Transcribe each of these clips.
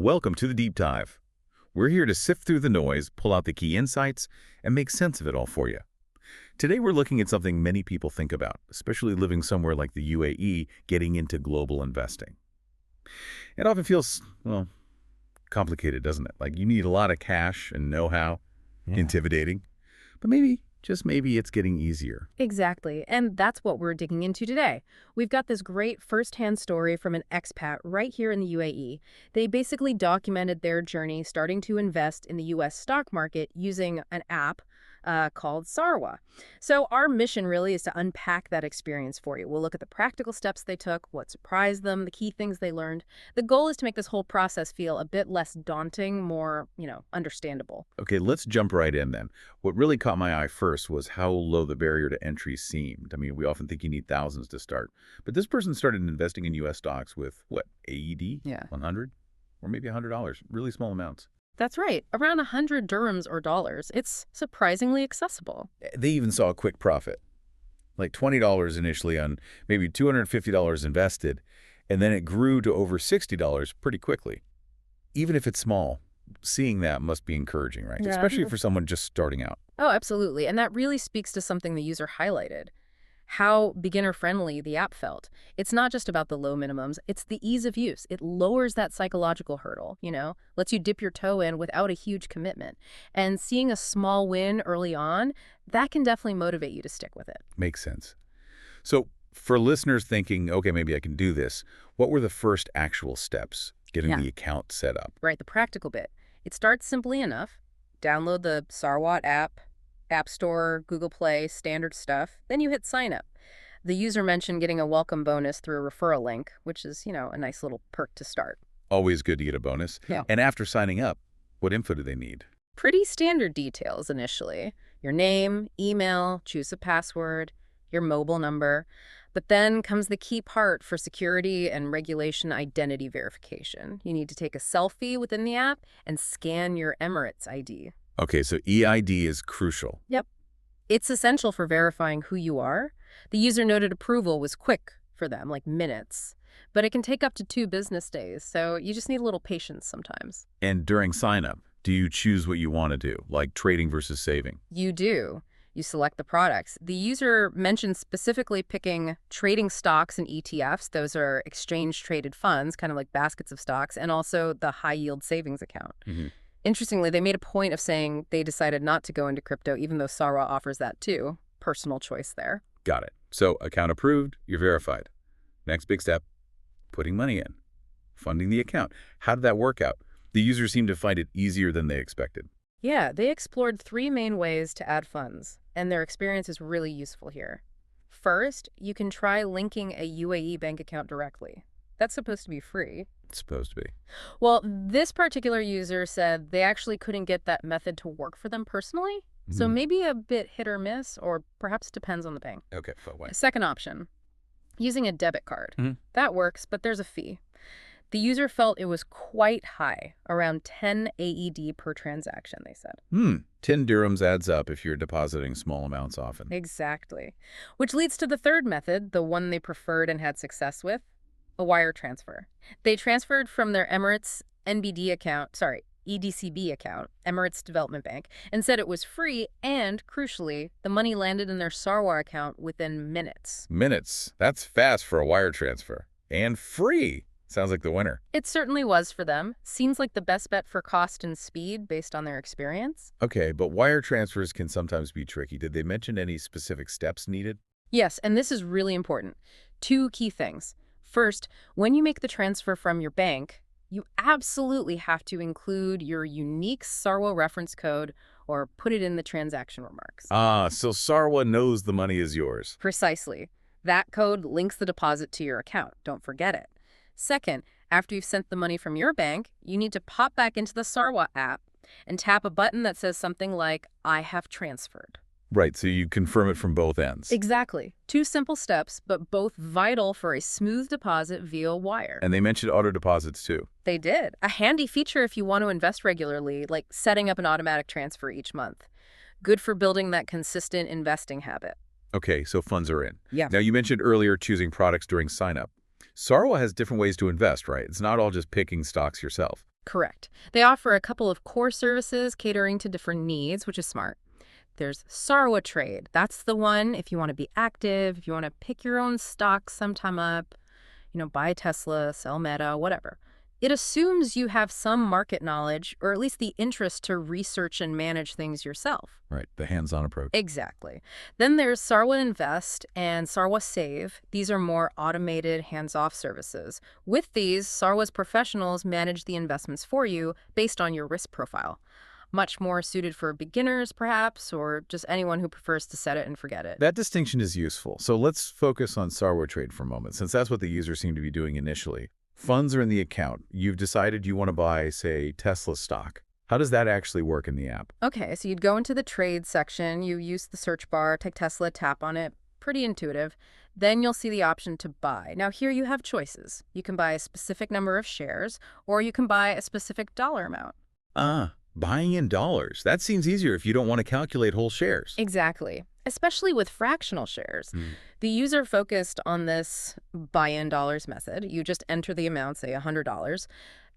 Welcome to the Deep Dive. We're here to sift through the noise, pull out the key insights, and make sense of it all for you. Today we're looking at something many people think about, especially living somewhere like the UAE, getting into global investing. It often feels, well, complicated, doesn't it? Like you need a lot of cash and know-how, intimidating. But maybe, just maybe, it's getting easier. Exactly, and that's what we're digging into today. We've got this great first-hand story from an expat right here in the UAE. They basically documented their journey starting to invest in the U.S. stock market using an app called Sarwa. So our mission really is to unpack that experience for you. We'll look at the practical steps they took, what surprised them, the key things they learned. The goal is to make this whole process feel a bit less daunting, more, understandable. Okay, let's jump right in then. What really caught my eye first was how low the barrier to entry seemed. I mean, we often think you need thousands to start. But this person started investing in U.S. stocks with, what, AED? Yeah. 100? Or maybe $100. Really small amounts. That's right, around 100 dirhams or dollars. It's surprisingly accessible. They even saw a quick profit, like $20 initially on maybe $250 invested, and then it grew to over $60 pretty quickly. Even if it's small, seeing that must be encouraging, right? Yeah. Especially for someone just starting out. Oh, absolutely. And that really speaks to something the user highlighted, how beginner-friendly the app felt. It's not just about the low minimums, it's the ease of use. It lowers that psychological hurdle, lets you dip your toe in without a huge commitment. And seeing a small win early on, that can definitely motivate you to stick with it. Makes sense. So for listeners thinking, okay, maybe I can do this, what were the first actual steps getting the account set up? Right, the practical bit. It starts simply enough. Download the Sarwat app, App Store, Google Play, standard stuff. Then you hit sign up. The user mentioned getting a welcome bonus through a referral link, which is, a nice little perk to start. Always good to get a bonus. Yeah. And after signing up, what info do they need? Pretty standard details initially. Your name, email, choose a password, your mobile number. But then comes the key part for security and regulation identity verification. You need to take a selfie within the app and scan your Emirates ID. Okay, so EID is crucial. Yep. It's essential for verifying who you are. The user noted approval was quick for them, like minutes. But it can take up to 2 business days, so you just need a little patience sometimes. And during sign-up, do you choose what you want to do, like trading versus saving? You do. You select the products. The user mentioned specifically picking trading stocks and ETFs. Those are exchange-traded funds, kind of like baskets of stocks, and also the high-yield savings account. Mm-hmm. Interestingly, they made a point of saying they decided not to go into crypto, even though Sarwa offers that too. Personal choice there. Got it. So account approved, you're verified. Next big step, putting money in, funding the account. How did that work out? The user seemed to find it easier than they expected. Yeah, they explored 3 main ways to add funds, and their experience is really useful here. First, you can try linking a UAE bank account directly. That's supposed to be free. It's supposed to be. Well, this particular user said they actually couldn't get that method to work for them personally, so maybe a bit hit or miss, or perhaps depends on the bank. Okay, but wait. Second option, using a debit card. That works, but there's a fee. The user felt it was quite high, around 10 AED per transaction, they said. 10 dirhams adds up if you're depositing small amounts often. Exactly. Which leads to the third method, the one they preferred and had success with, a wire transfer. They transferred from their Emirates EDCB account, Emirates Development Bank, and said it was free and, crucially, the money landed in their Sarwa account within minutes. Minutes. That's fast for a wire transfer. And free. Sounds like the winner. It certainly was for them. Seems like the best bet for cost and speed based on their experience. Okay, but wire transfers can sometimes be tricky. Did they mention any specific steps needed? Yes, and this is really important. 2 key things. First, when you make the transfer from your bank, you absolutely have to include your unique Sarwa reference code or put it in the transaction remarks. So Sarwa knows the money is yours. Precisely. That code links the deposit to your account. Don't forget it. Second, after you've sent the money from your bank, you need to pop back into the Sarwa app and tap a button that says something like, I have transferred. Right, so you confirm it from both ends. Exactly. 2 simple steps, but both vital for a smooth deposit via wire. And they mentioned auto deposits too. They did. A handy feature if you want to invest regularly, like setting up an automatic transfer each month. Good for building that consistent investing habit. Okay, so funds are in. Yeah. Now, you mentioned earlier choosing products during sign-up. Sarwa has different ways to invest, right? It's not all just picking stocks yourself. Correct. They offer a couple of core services catering to different needs, which is smart. There's Sarwa Trade. That's the one if you want to be active, if you want to pick your own stocks sometime up, buy Tesla, sell Meta, whatever. It assumes you have some market knowledge or at least the interest to research and manage things yourself. Right, the hands-on approach. Exactly. Then there's Sarwa Invest and Sarwa Save. These are more automated, hands-off services. With these, Sarwa's professionals manage the investments for you based on your risk profile. Much more suited for beginners, perhaps, or just anyone who prefers to set it and forget it. That distinction is useful. So let's focus on Sarwa Trade for a moment, since that's what the users seem to be doing initially. Funds are in the account. You've decided you want to buy, say, Tesla stock. How does that actually work in the app? Okay, so you'd go into the trade section, you use the search bar, take Tesla, tap on it, pretty intuitive. Then you'll see the option to buy. Now here you have choices. You can buy a specific number of shares, or you can buy a specific dollar amount. Buying in dollars. That seems easier if you don't want to calculate whole shares. Exactly. Especially with fractional shares. The user focused on this buy-in dollars method. You just enter the amount, say $100.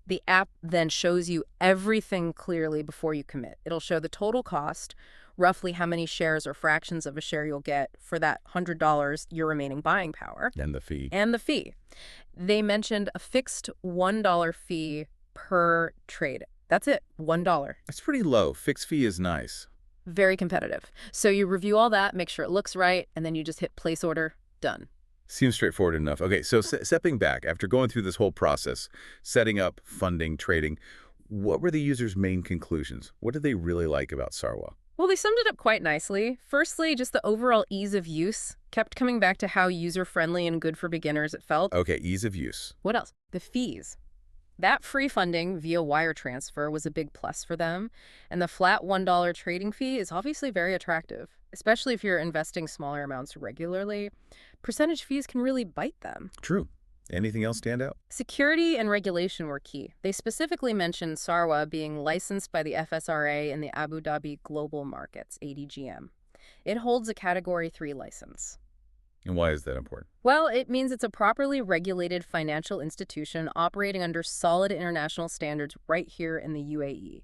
The app then shows you everything clearly before you commit. It'll show the total cost, roughly how many shares or fractions of a share you'll get for that $100, your remaining buying power. And the fee. And the fee. They mentioned a fixed $1 fee per trade. That's it, $1. That's pretty low. Fixed fee is nice. Very competitive. So you review all that, make sure it looks right, and then you just hit place order, done. Seems straightforward enough. Okay, so stepping back, after going through this whole process, setting up, funding, trading, what were the users' main conclusions? What did they really like about Sarwa? Well, they summed it up quite nicely. Firstly, just the overall ease of use kept coming back to how user-friendly and good for beginners it felt. Okay, ease of use. What else? The fees. That free funding via wire transfer was a big plus for them, and the flat $1 trading fee is obviously very attractive, especially if you're investing smaller amounts regularly. Percentage fees can really bite them. True. Anything else stand out? Security and regulation were key. They specifically mentioned Sarwa being licensed by the FSRA in the Abu Dhabi Global Markets, ADGM. It holds a Category 3 license. And why is that important? Well, it means it's a properly regulated financial institution operating under solid international standards right here in the UAE.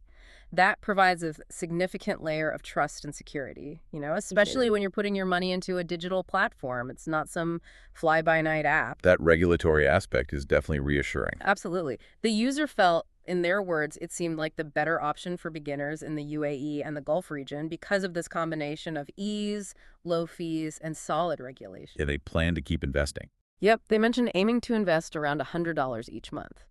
That provides a significant layer of trust and security, especially when you're putting your money into a digital platform. It's not some fly-by-night app. That regulatory aspect is definitely reassuring. Absolutely. The user felt, in their words, it seemed like the better option for beginners in the UAE and the Gulf region because of this combination of ease, low fees, and solid regulation. Yeah, they plan to keep investing. Yep, they mentioned aiming to invest around $100 each month,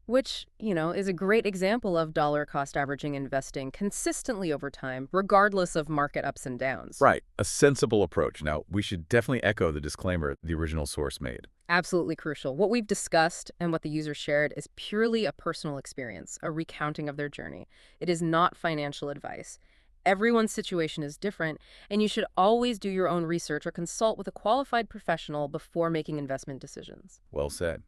which, is a great example of dollar cost averaging investing consistently over time, regardless of market ups and downs. Right, a sensible approach. Now, we should definitely echo the disclaimer the original source made. Absolutely crucial. What we've discussed and what the user shared is purely a personal experience, a recounting of their journey. It is not financial advice. Everyone's situation is different, and you should always do your own research or consult with a qualified professional before making investment decisions. Well said.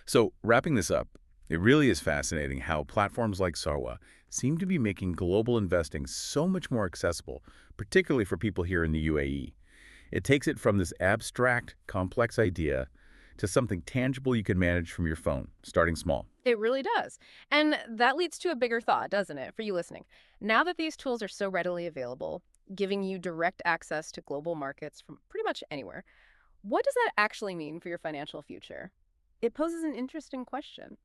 So, wrapping this up, it really is fascinating how platforms like Sarwa seem to be making global investing so much more accessible, particularly for people here in the UAE. It takes it from this abstract, complex idea to something tangible you can manage from your phone, starting small. It really does. And that leads to a bigger thought, doesn't it, for you listening? Now that these tools are so readily available, giving you direct access to global markets from pretty much anywhere, what does that actually mean for your financial future? It poses an interesting question.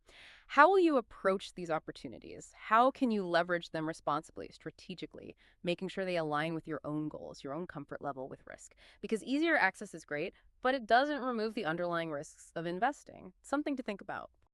How will you approach these opportunities? How can you leverage them responsibly, strategically, making sure they align with your own goals, your own comfort level with risk? Because easier access is great, but it doesn't remove the underlying risks of investing. Something to think about.